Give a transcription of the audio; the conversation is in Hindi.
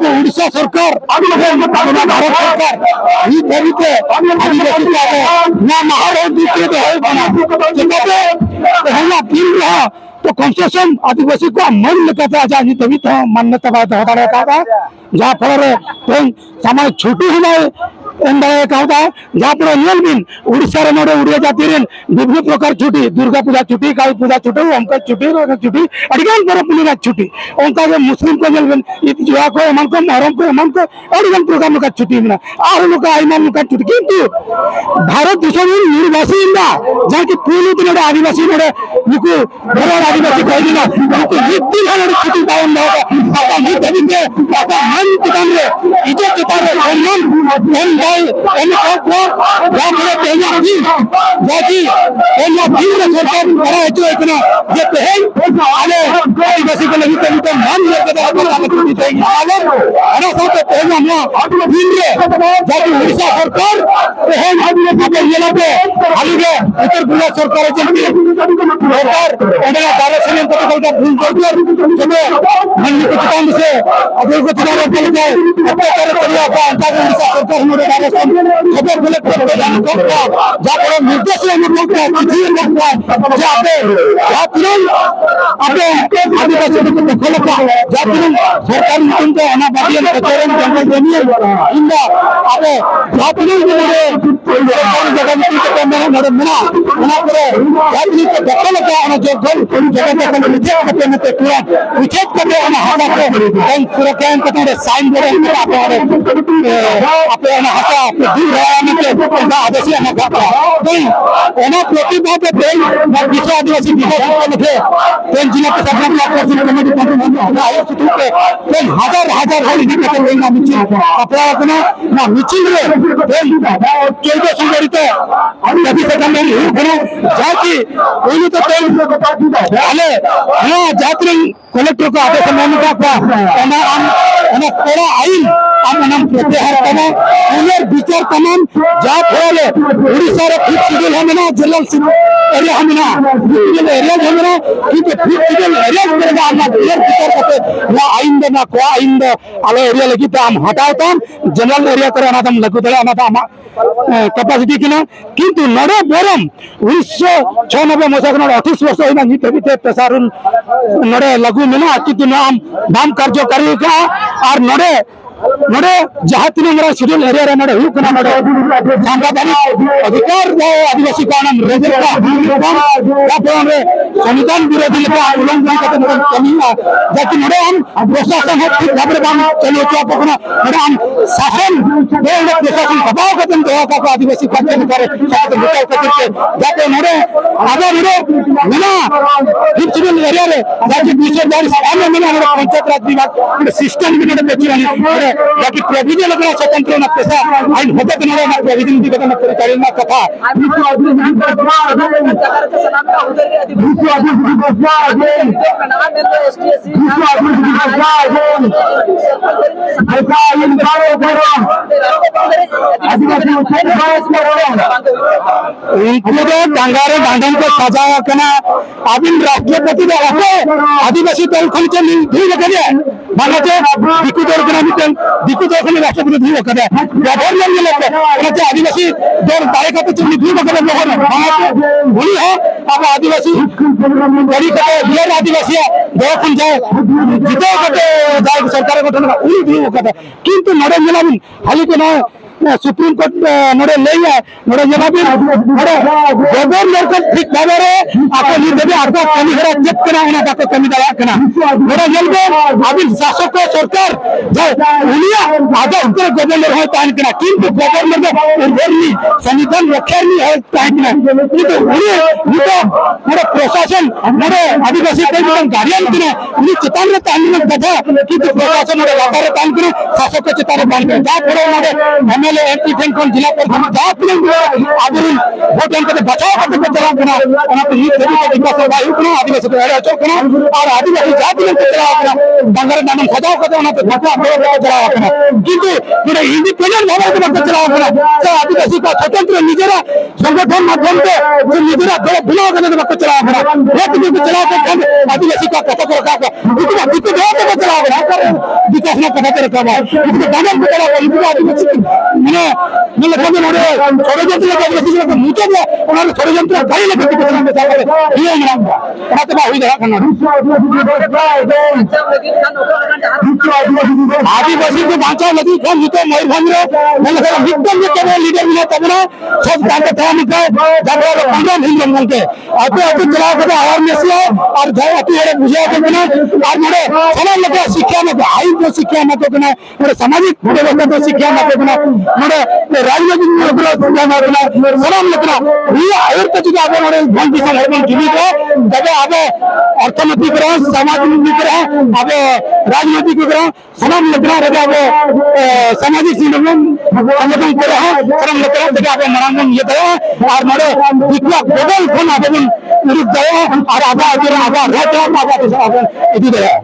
उड़ीसा सरकार भारत सरकार तो कम से कम आदिवासी को मन लेकर आज तभी तो मान्यता जहाँ फल समय छुट्टी हमारे जहाँ उड़ीसा उड़िया जाति विभिन्न प्रकार छुट्टी दुर्गा पूजा छुट्टी काली पूजा छुट्टी उनका छुट्टी छुट्टी अड़गान पुलिना छुट्टी उनका मुस्लिम को ईद जुहा को एम को महरम को एम को अड़गान प्रकार छुट्टी मेना और आयमा छुट्टी किंतु भारत देश निर्वासी जहाँ की पूरी आदिवासी आदिवासी कहना छुट्टी पालन इज्जत चेतान आदिवासी को लगी मान उड़ीसा सरकार उत्तर प्रदेश सरकार निर्देश आदिवासी साइन आदिवासी विश्व आदिवासी जिला प्रशासन हजार हजार मिचिल अपना मिचिल चौदह संगठित जाति जाति कलेक्टर को आदेश कड़ा आईन प्रत्याहार पुनर् विचार तमाम जहाँ फल उड़ीसा फिफ्थ शेड्यूल हमें जनरल एरिया हमें एरिया हमें किंतु फिफ्थ शेड्यूल एरिया विचार आईन दे को आईन आलो एरिया लगी हटाता जनरल एरिया करे लगू दाड़ा कैपासिटी किना किंतु नड़े बरम 1996 मसीहा 28 वर्ष होना नित हबीते पेशारुल नड़े लागू मेना किंतु नाम कार्यकारी का और नड़े जहाँ तीन शेड्यूल एरिया अधिकार आदिवासी का संविधान विरोधी उल्लंघन प्रशासन ठीक भाव चलो शासन प्रशासन दबाव आदिवासी एरिया पंचायत राज विभाग सिस्टम जाकि प्रोविजन स्वतंत्र पेशा आईन होते प्रोविजन दिगत परिचालना कथा डांगारे बांधन को सजाया अबिन राष्ट्रपति आदिवासी दल खन माना दिकु दल राष्ट्रपति धी आदिवासी दल कार्यकर्ता भूली है अब आदिवासी बड़ी कटे आदिवासी दल जाए जिते जाए सरकार गठन किंतु नड़े मिलाबिन खाली को ना सुप्रीम कोर्ट नड़े ले गवर्नर को ठीक भाव कमी चेक कमी दाड़ा शासक सरकार आदर्श गवर्नर है किंतु गवर्नर संविधान रक्षा प्रशासन आदिवासी गार्डियन चेतान कथा किंतु प्रशासन शासक चेतान जहाँ पहले एंटी टेंशन जिला परिषद जहाँ तीन आदमी वोट हमको बचाव करते को चला करना वहाँ पे ये सभी के विकास वायु करना आदिवासी को एरिया चौक करना और आदिवासी जाति में चला करना बंगाल नाम खजाव करते वहाँ पे घटना को चला करना किंतु मेरे इंडिपेंडेंट भाव को चला करना तो आदिवासी का स्वतंत्र निजरा संगठन माध्यम से जो निजरा दो बुलाव करने को चला करना एक दिन चला कर आदिवासी का कथा को रखा इतना दिक्कत है तो चला करना विकास ना कथा रखा है इतना दानव को चला इतना आदिवासी मैंने लखनऊ में षड्यंत्र आदिवासी को मुझे उन्होंने षड्यंत्र कई लगे ये नाम था तो हुई रहा करना आदिवासी को बांचा लगी खान जीतो मयूरभंज में एकदम लीडर मिला तब ना सब जाते थे निकले जब पंद्रह हिंद जंगल के आते आते चला कर अवेयरनेस है और जाए बुझा के बना और मेरे सलाम लगे शिक्षा में आई तो शिक्षा में तो बना मेरे सामाजिक तो शिक्षा में तो बना मेरे राजनीतिक सलाम लगना ये आयुर तो जुदा आगे मेरे भन की संगठन जीवित है जब आगे अर्थनैतिक ग्रह सामाजिक ग्रह आगे राजनीतिक ग्रह सलाम लगना रहे आगे सामाजिक संगठन को रहा सलाम लगना देखा आगे मनांगन ये दया और मेरे दिखला बदल फोन आवेदन उरुक दया और आगा रहता आगा इधर दया